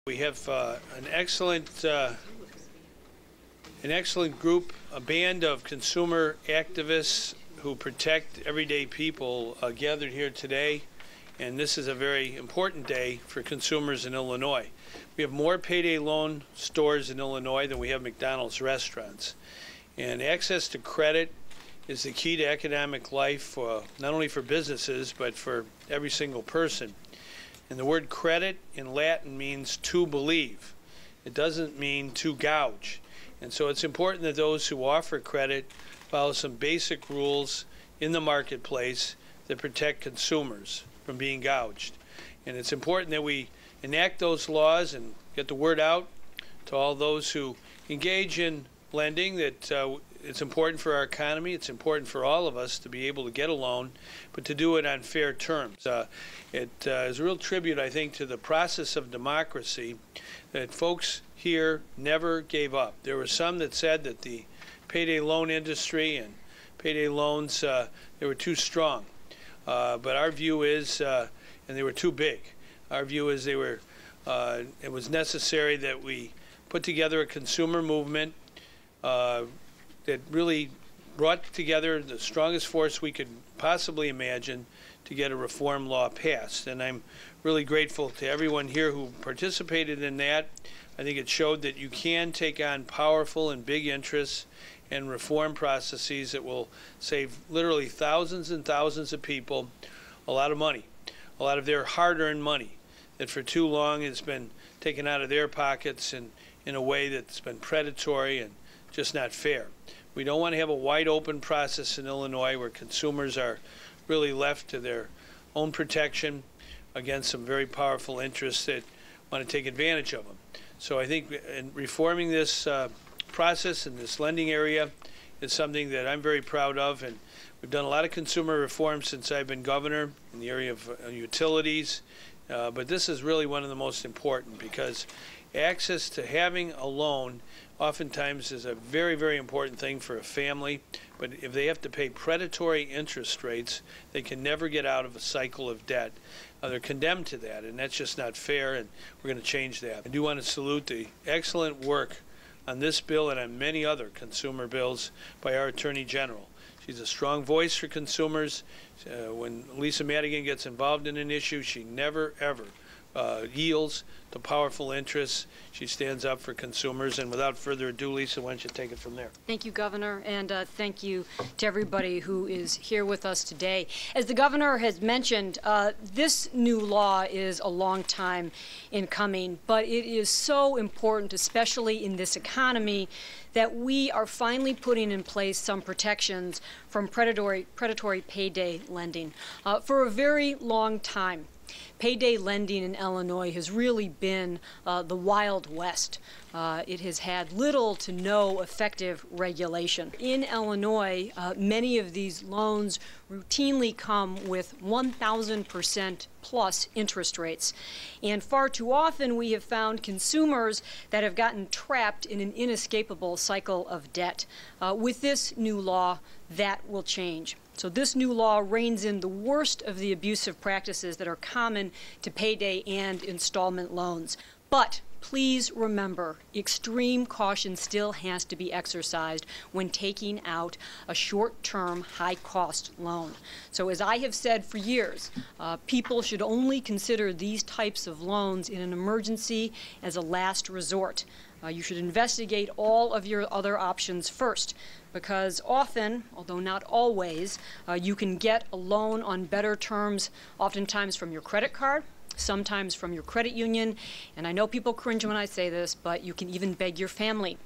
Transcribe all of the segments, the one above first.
We have an excellent group, a band of consumer activists who protect everyday people gathered here today, and this is a very important day for consumers in Illinois. We have more payday loan stores in Illinois than we have McDonald's restaurants, and access to credit is the key to economic life, not only for businesses but for every single person. And the word credit in Latin means to believe. It doesn't mean to gouge. And so it's important that those who offer credit follow some basic rules in the marketplace that protect consumers from being gouged. And it's important that we enact those laws and get the word out to all those who engage in lending that it's important for our economy, it's important for all of us to be able to get a loan, but to do it on fair terms. It is a real tribute, I think, to the process of democracy that folks here never gave up. There were some that said that the payday loan industry and payday loans, they were too strong. But our view is, and they were too big. Our view is it was necessary that we put together a consumer movement that really brought together the strongest force we could possibly imagine to get a reform law passed. And I'm really grateful to everyone here who participated in that. I think it showed that you can take on powerful and big interests and reform processes that will save literally thousands and thousands of people a lot of money, a lot of their hard-earned money that for too long has been taken out of their pockets in a way that's been predatory and just not fair. We don't want to have a wide open process in Illinois where consumers are really left to their own protection against some very powerful interests that want to take advantage of them. So I think in reforming this process in this lending area is something that I'm very proud of, and we've done a lot of consumer reform since I've been governor in the area of utilities, but this is really one of the most important because access to having a loan oftentimes is a very, very important thing for a family, but if they have to pay predatory interest rates, they can never get out of a cycle of debt. They're condemned to that, and that's just not fair, and we're going to change that. I do want to salute the excellent work on this bill and on many other consumer bills by our Attorney General. She's a strong voice for consumers. When Lisa Madigan gets involved in an issue, she never, ever yields to powerful interests. She stands up for consumers. And without further ado, Lisa, why don't you take it from there? Thank you, Governor, and thank you to everybody who is here with us today. As the Governor has mentioned, this new law is a long time in coming, but it is so important, especially in this economy, that we are finally putting in place some protections from predatory payday lending. For a very long time, payday lending in Illinois has really been the Wild West. It has had little to no effective regulation. In Illinois, many of these loans routinely come with 1,000% plus interest rates. And far too often we have found consumers that have gotten trapped in an inescapable cycle of debt. With this new law, that will change. So this new law reins in the worst of the abusive practices that are common to payday and installment loans. But please remember, extreme caution still has to be exercised when taking out a short-term, high-cost loan. So as I have said for years, people should only consider these types of loans in an emergency as a last resort. You should investigate all of your other options first, because often, although not always, you can get a loan on better terms, oftentimes from your credit card, sometimes from your credit union, and I know people cringe when I say this, but you can even beg your family.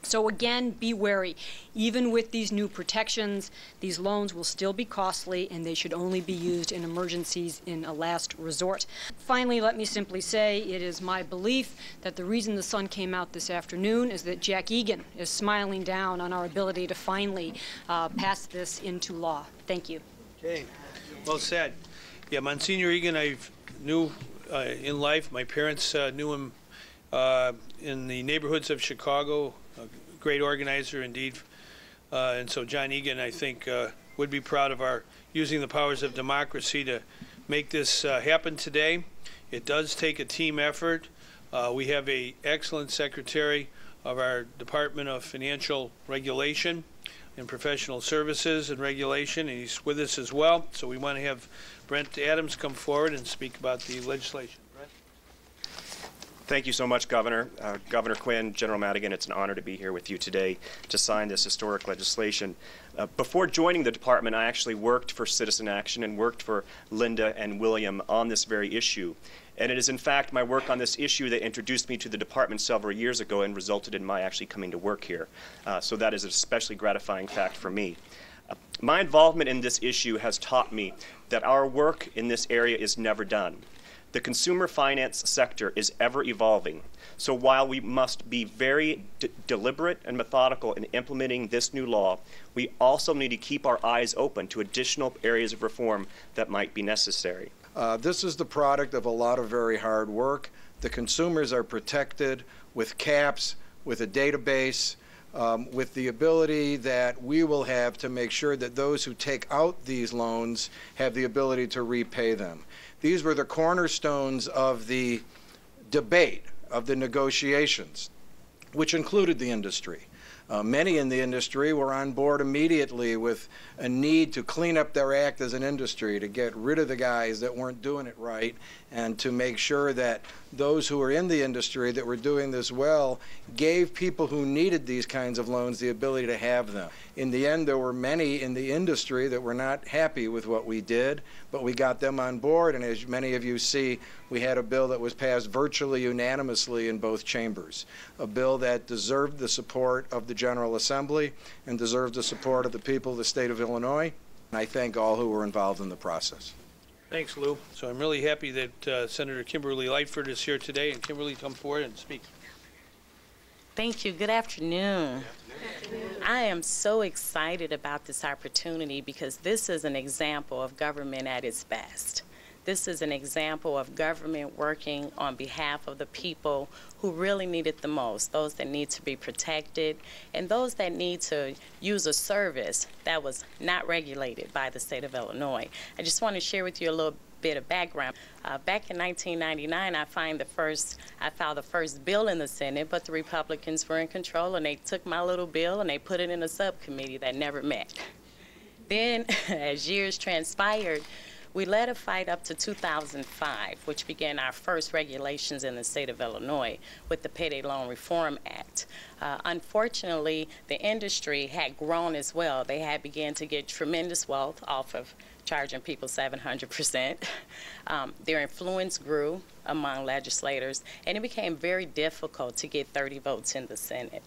So again, be wary. Even with these new protections, these loans will still be costly, and they should only be used in emergencies in a last resort. Finally, let me simply say it is my belief that the reason the sun came out this afternoon is that Jack Egan is smiling down on our ability to finally pass this into law. Thank you. Okay, well said. Yeah, Monsignor Egan, I knew in life. My parents knew him in the neighborhoods of Chicago. A great organizer indeed, and so John Egan, I think, would be proud of our using the powers of democracy to make this happen today. It does take a team effort. We have an excellent secretary of our Department of Financial Regulation and Professional Services and Regulation, and he's with us as well. So we want to have Brent Adams come forward and speak about the legislation. Brent? Thank you so much, Governor. Governor Quinn, General Madigan, it's an honor to be here with you today to sign this historic legislation. Before joining the department, I actually worked for Citizen Action and worked for Linda and William on this very issue. And it is, in fact, my work on this issue that introduced me to the department several years ago and resulted in my actually coming to work here. So that is an especially gratifying fact for me. My involvement in this issue has taught me that our work in this area is never done. The consumer finance sector is ever evolving. So while we must be very deliberate and methodical in implementing this new law, we also need to keep our eyes open to additional areas of reform that might be necessary. This is the product of a lot of very hard work. The consumers are protected with caps, with a database, with the ability that we will have to make sure that those who take out these loans have the ability to repay them. These were the cornerstones of the debate, of the negotiations, which included the industry. Many in the industry were on board immediately with a need to clean up their act as an industry, to get rid of the guys that weren't doing it right, and to make sure that those who were in the industry that were doing this well gave people who needed these kinds of loans the ability to have them. In the end, there were many in the industry that were not happy with what we did, but we got them on board, and as many of you see, we had a bill that was passed virtually unanimously in both chambers, a bill that deserved the support of the General Assembly and deserved the support of the people of the state of Illinois. And I thank all who were involved in the process. Thanks, Lou. So I'm really happy that Senator Kimberly Lightford is here today, and Kimberly, come forward and speak. Thank you. Good afternoon. I am so excited about this opportunity because this is an example of government at its best. This is an example of government working on behalf of the people who really need it the most, those that need to be protected, and those that need to use a service that was not regulated by the state of Illinois. I just want to share with you a little bit of background. Back in 1999, I filed the first bill in the Senate, but the Republicans were in control, and they took my little bill and they put it in a subcommittee that never met. Then, as years transpired, we led a fight up to 2005, which began our first regulations in the state of Illinois with the Payday Loan Reform Act. Unfortunately, the industry had grown as well. They had begun to get tremendous wealth off of charging people 700%. Their influence grew among legislators, and it became very difficult to get 30 votes in the Senate.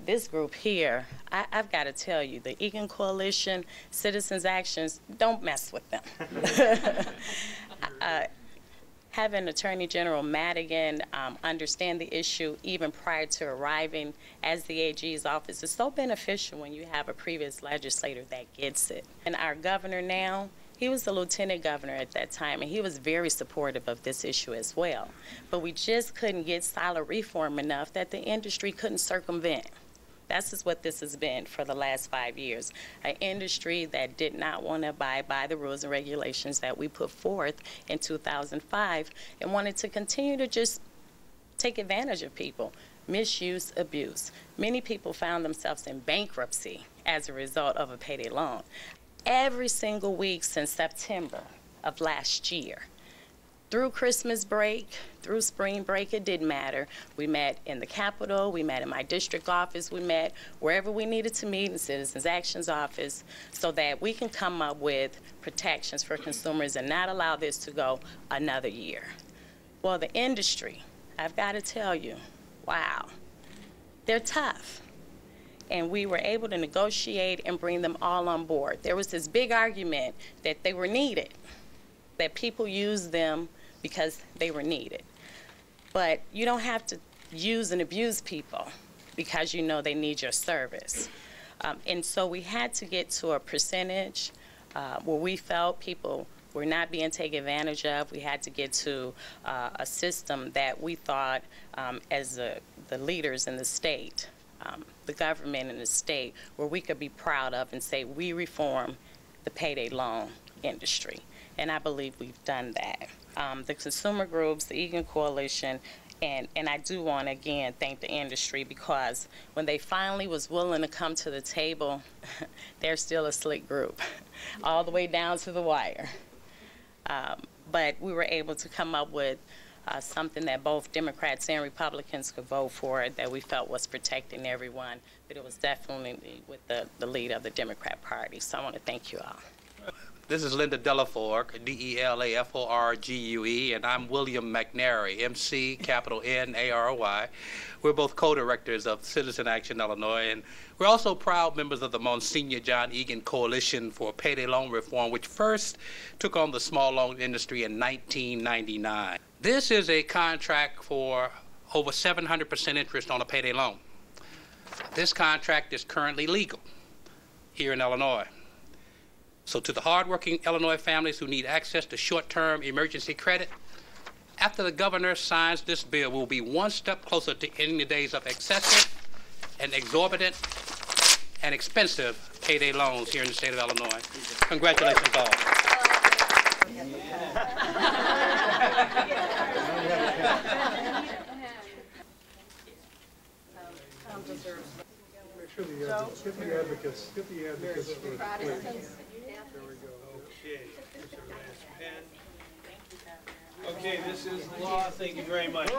This group here, I've got to tell you, the Egan Coalition, Citizens Actions, don't mess with them. Having Attorney General Madigan understand the issue even prior to arriving as the AG's office is so beneficial when you have a previous legislator that gets it. And our governor now, he was the lieutenant governor at that time, and he was very supportive of this issue as well. But we just couldn't get solid reform enough that the industry couldn't circumvent. That's just what this has been for the last 5 years, an industry that did not want to abide by the rules and regulations that we put forth in 2005 and wanted to continue to just take advantage of people, misuse, abuse. Many people found themselves in bankruptcy as a result of a payday loan. Every single week since September of last year, through Christmas break, through spring break, it didn't matter. We met in the Capitol, we met in my district office, we met wherever we needed to meet in Citizens Action's office so that we can come up with protections for consumers and not allow this to go another year. Well, the industry, I've got to tell you, wow, they're tough. And we were able to negotiate and bring them all on board. There was this big argument that they were needed, that people used them because they were needed. But you don't have to use and abuse people because you know they need your service. And so we had to get to a percentage where we felt people were not being taken advantage of. We had to get to a system that we thought as the leaders in the state, the government in the state, where we could be proud of and say we reform the payday loan industry. And I believe we've done that. The consumer groups, the Egan Coalition, And I do want to, again, thank the industry, because when they finally was willing to come to the table, they're still a slick group, all the way down to the wire. But we were able to come up with something that both Democrats and Republicans could vote for, that we felt was protecting everyone. But it was definitely with the lead of the Democrat Party. So I want to thank you all. This is Linda Delaforgue, D-E-L-A-F-O-R-G-U-E, and I'm William McNary, M-C, capital N-A-R-Y. We're both co-directors of Citizen Action Illinois, and we're also proud members of the Monsignor John Egan Coalition for Payday Loan Reform, which first took on the small loan industry in 1999. This is a contract for over 700% interest on a payday loan. This contract is currently legal here in Illinois. So to the hardworking Illinois families who need access to short-term emergency credit, after the governor signs this bill, we'll be one step closer to ending the days of excessive and exorbitant and expensive payday loans here in the state of Illinois. Congratulations all. Get the advocates for Protestants. There we go. Okay. Okay, this is the law. Thank you very much.